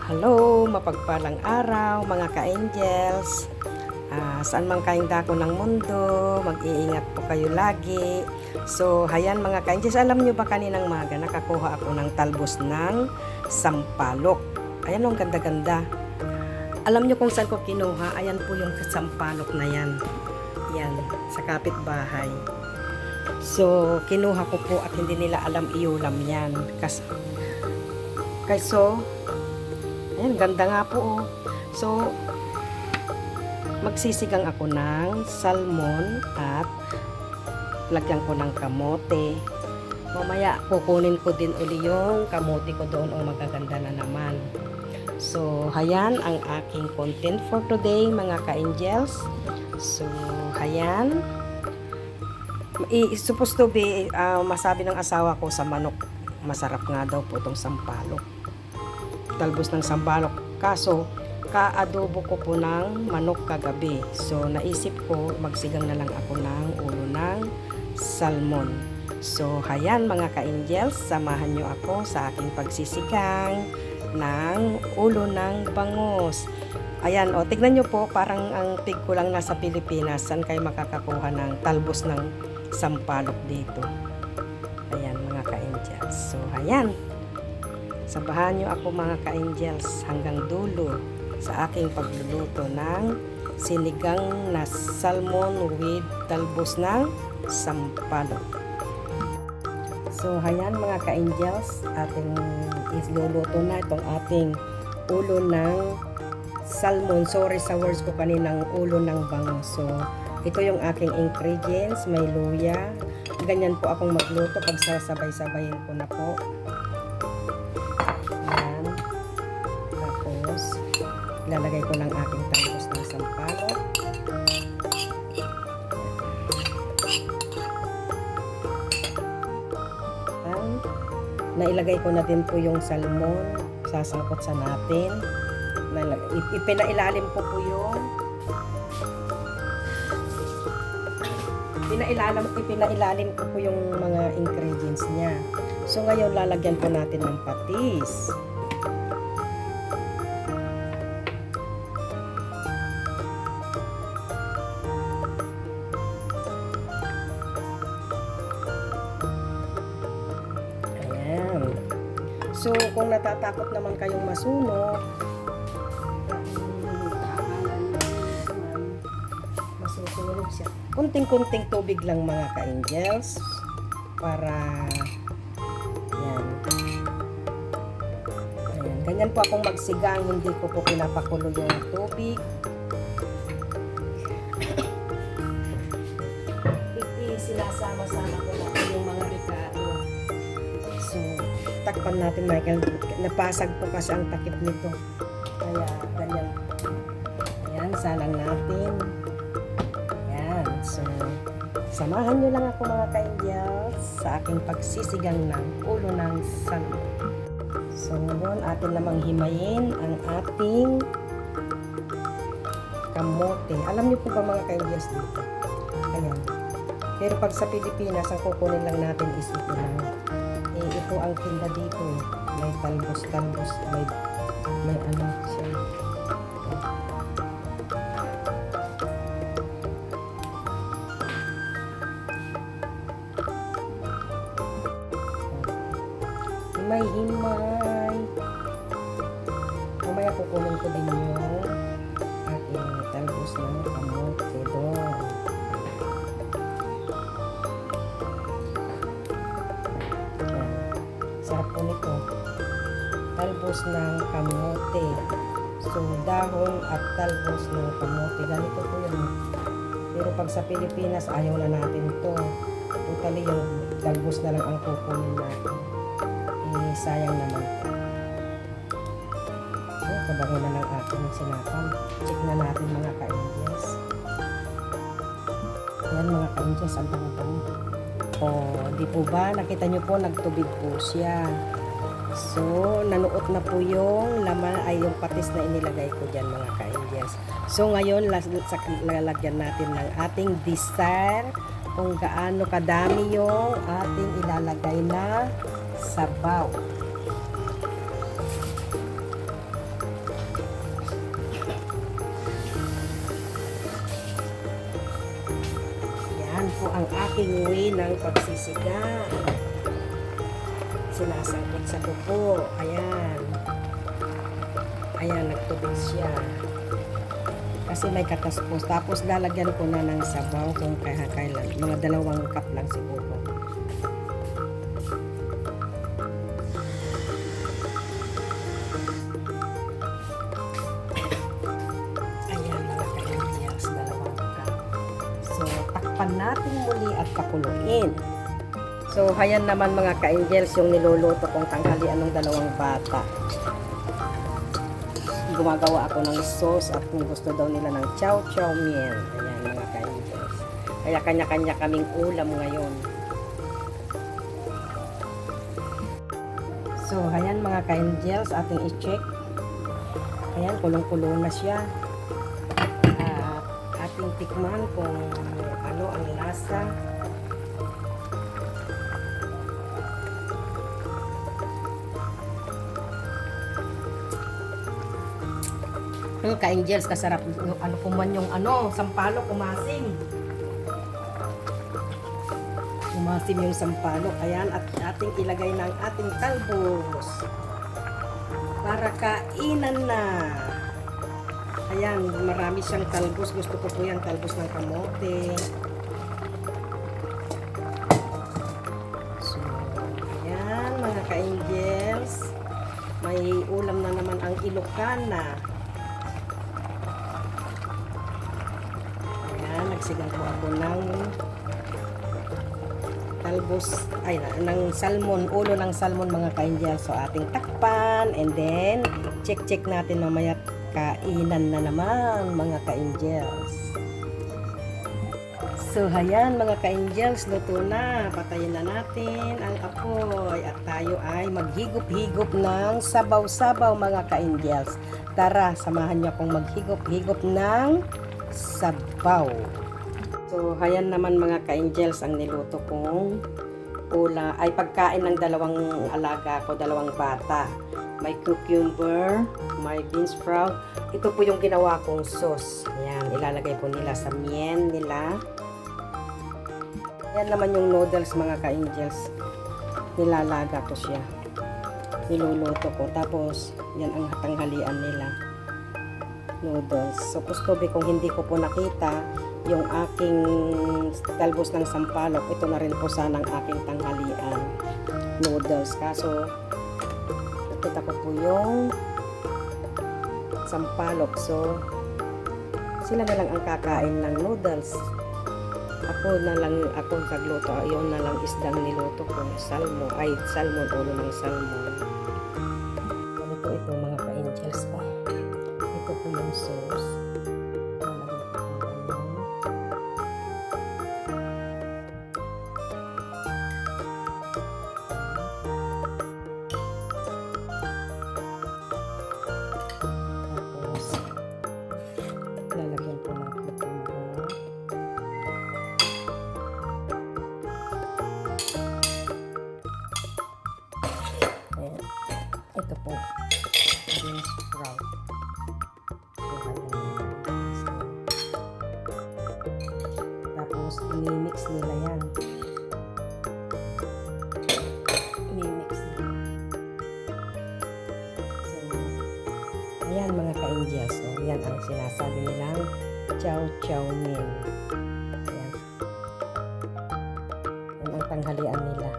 Hello, mapagpalang araw mga ka-angels. Saan man kayong dako ng mundo, mag-iingat po kayo lagi. So, hayan mga ka-angels, alam nyo ba kaninang maga nakakuha ako ng talbos ng sampalok. Ayan, ang ganda-ganda. Alam nyo kung saan ko kinuha? Ayan po yung sampalok na yan. Yan, sa kapitbahay. So, kinuha ko po at hindi nila alam iulam yan. So, ayan, ganda nga po oh. So, magsisigang ako ng salmon at lagyan ko ng kamote. Mamaya, kukunin ko din uli yung kamote ko doon o magaganda na naman. So, hayan ang aking content for today mga ka-angels. So, hayan. Supposed to be, masabi ng asawa ko sa manok, masarap nga daw po itong sampalok. Talbos ng sampalok. Kaso, ka-adobo ko po ng manok kagabi. So, naisip ko, magsigang na lang ako ng ulo ng salmon. So, hayan mga ka-angels, samahan nyo ako sa aking pagsisigang ng ulo ng bangus. Ayan, o, tignan nyo po, parang ang tig ko lang nasa Pilipinas. Saan kayo makakakuha ng talbos ng sampalok dito? Ayan mga ka-angels. So, ayan. Sabahan nyo ako mga ka-angels hanggang dulo sa aking pagluluto ng sinigang na salmon with talbos ng sampalok. So, hayan mga ka-angels, ating isluluto na itong ating ulo ng salmon. Sorry sa words ko kaninang ulo ng bangus. So, ito yung aking ingredients. May luya. Ganyan po akong magluto pag sasabay-sabayin ko na po. Ayan. Tapos, ilalagay ko ng aking talbos ng sampalok. Nailagay ko na din po yung salmon. Sasangkot sa natin. Ipinailalim ko po yung ipinailalim ko po yung mga ingredients niya. So ngayon lalagyan po natin ng patis. Ayan. So kung natatakot naman kayong masunog, masusunog siya. Kunting-kunting tubig lang mga ka-angels para yan. Ayan. Ganyan po akong magsigang, hindi ko po pinapakulo yung tubig. Sinasama-sama ko na po yung mga ricado. So, takpan natin Michael. Napasag po kasi ang takip nito. Kaya ganyan. Ayan, salang natin. So, samahan nyo lang ako mga ka-angels sa aking pagsisigang ng ulo ng salmon. So, ngayon atin namang himayin ang ating kamote. Alam niyo po ba mga ka-angels dito? Ayan. Pero pag sa Pilipinas, ang kukunin lang natin is ito lang. Ito ang tinda dito eh. May talbos, may ano siya. Himay. Mamaya kukunin ko din yung aking talbos ng kamote doon. Sarap po nito. Talbos ng kamote. So, dahon at talbos ng kamote. Ganito po yun. Pero pag sa Pilipinas, ayaw na natin ito. Totally yung talbos na lang ang kukunin natin. Sayang naman po. So, kabango na lang ating sinapang. Check na natin mga ka-angels. Ayan mga ka-angels, ang bango-bango. O, di po ba? Nakita nyo po, nagtubig po siya. So, nanuot na po yung laman ay yung patis na inilagay ko dyan mga ka-angels. So, ngayon, lalagyan natin ng ating dessert kung gaano kadami yung ating ilalagay na sabaw. ang aking way ng pagsisiga. Sinasangkot sa kuko. Ayan. Ayan, nagtubig siya. Kasi may kataspos. Tapos lalagyan ko na ng sabaw kung kailan. Mga 2 cup lang siguro. Ayan, mga ka-angels, 2 cup. So, takpan natin muli at pakuluin. So, ayan naman mga ka-angels yung niluluto kong tanghalian ng 2 bata. Gumagawa ako ng sauce at kung gusto daw nila ng chow chow mein. Ayan mga ka-angels. Kaya kanya-kanya kaming ulam ngayon. So, ayan mga ka-angels, ating i-check. Ayan, kulong-kulo na siya. At ating tikman kung ano ang lasa. Ka-angels, kasarap. Ano po man yung sampalok, umasim. Umasim yung sampalok. Ayan, at ating ilagay ng ating talbos. Para kainan na. Ayan, marami siyang talbos. Gusto ko po yung talbos ng kamote. So, ayan, mga ka-angels. May ulam na naman ang Ilocana. Nagsigang po ako ng talbos, ng salmon, ulo ng salmon mga ka-angels. So, ating takpan and then check natin mamaya, kainan na naman mga ka-angels. So, ayan mga ka-angels, luto na. Patayin na natin ang apoy at tayo ay maghigop-higop ng sabaw-sabaw mga ka-angels. Tara, samahan niyo akong maghigop-higop ng sabaw. So, ayan naman mga ka-angels ang niluto kong pagkain ng 2 alaga ko, 2 bata. May cucumber, may bean sprout. Ito po yung ginawa kong sauce. Ayan, ilalagay po nila sa mien nila. Ayan naman yung noodles mga ka-angels. Nilalaga ko siya. Niluluto ko. Tapos, yan ang tanghalian nila. Noodles. So, kustobe kung hindi ko po nakita yung aking talbos ng sampalok, ito na rin po sana ang aking tanghalian noodles. Kaso nakita ko po yung sampalok, so sila na lang ang kakain ng noodles. Ako nagluto, ayun na lang isdang niluto ko, salmon, ulo ng salmon. Ganito ito mga ka-angels ko. Ito po yung sauce. Lalagyan ko ng cucumber. Ayan. Ito po, bean sprout. Tapos, i-mix nila yan. I-mix nila. So, ayan mga ka-angels. So, yan ang sinasabi nilang chow chow mein. Ayan. Yan ang tanghalian nila.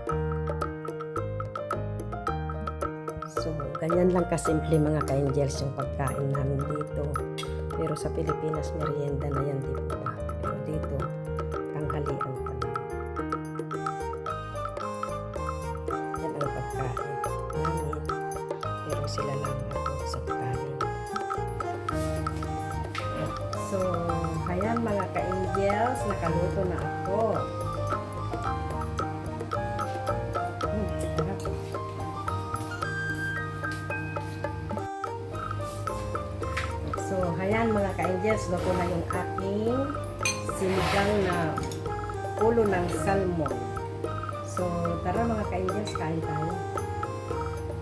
So, ganyan lang kasimple mga ka-angels yung pagkain namin dito. Pero sa Pilipinas, merienda na yan, di ba? Pero dito, tanghalian pa lang. Yan ang pagkain namin. Pero sila lang ako sa pagkain. So, ayan mga ka-angels, nakaluto na ako. Sarap. So, ayan mga ka-angels, luto na yung aking sinigang na ulo ng salmon. So, tara mga ka-angels, kain tayo.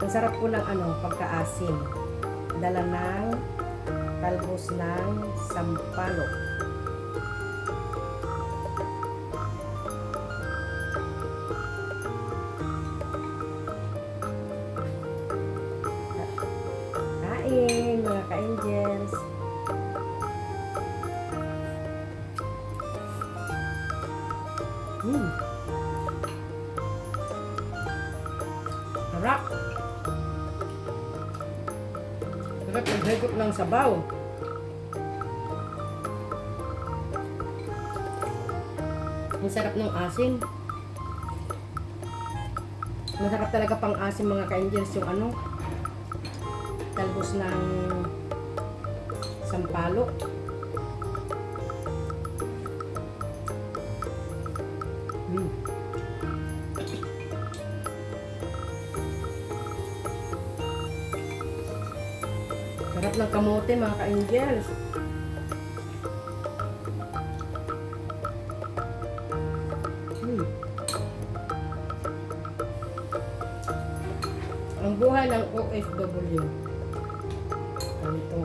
Ang sarap po ng pagkaasim. Dala ng talbos ng sampalok. kumain, mga ka-angels. Sarap. Sarap ang higop ng sabaw. Ang sarap ng asin. Masarap talaga pang asin, mga ka-angels, yung ano, talbos ng sampalok. Sarap ng kamote, mga ka-angels. Ang buhay ng OFW. Ganito.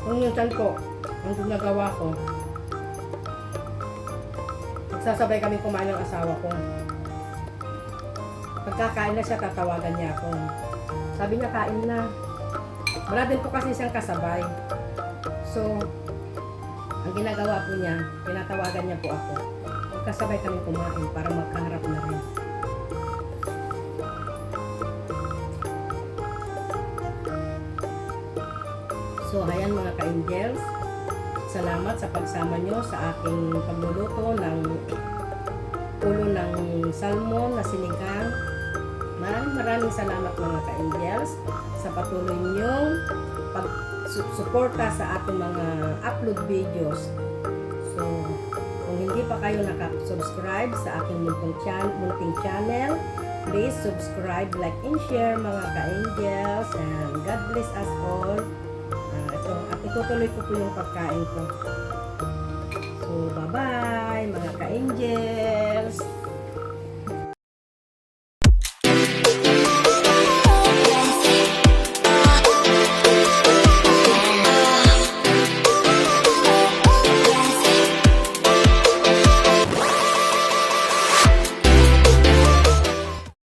Kung minsan po, ang ginagawa ko, nagsasabay kami kumain ng asawa ko. Pagkakain na siya, tatawagan niya ako. Sabi niya, kain na. Wala din po kasi siyang kasabay. So, ang ginagawa po niya, tinatawagan niya po ako. Magkasabay kami kumain para magkaharap na rin. So, ayan mga ka-angels. Salamat sa pagsama nyo sa aking pagluluto ng ulo ng salmon na sinigang. Maraming salamat mga ka-angels sa patuloy nyong pag-suporta sa ating mga upload videos. So, kung hindi pa kayo nakasubscribe sa aking munting channel, please subscribe, like, and share mga ka-angels, and God bless us all. Itutuloy ko po yung pagkain ko. So, bye-bye mga ka-angels!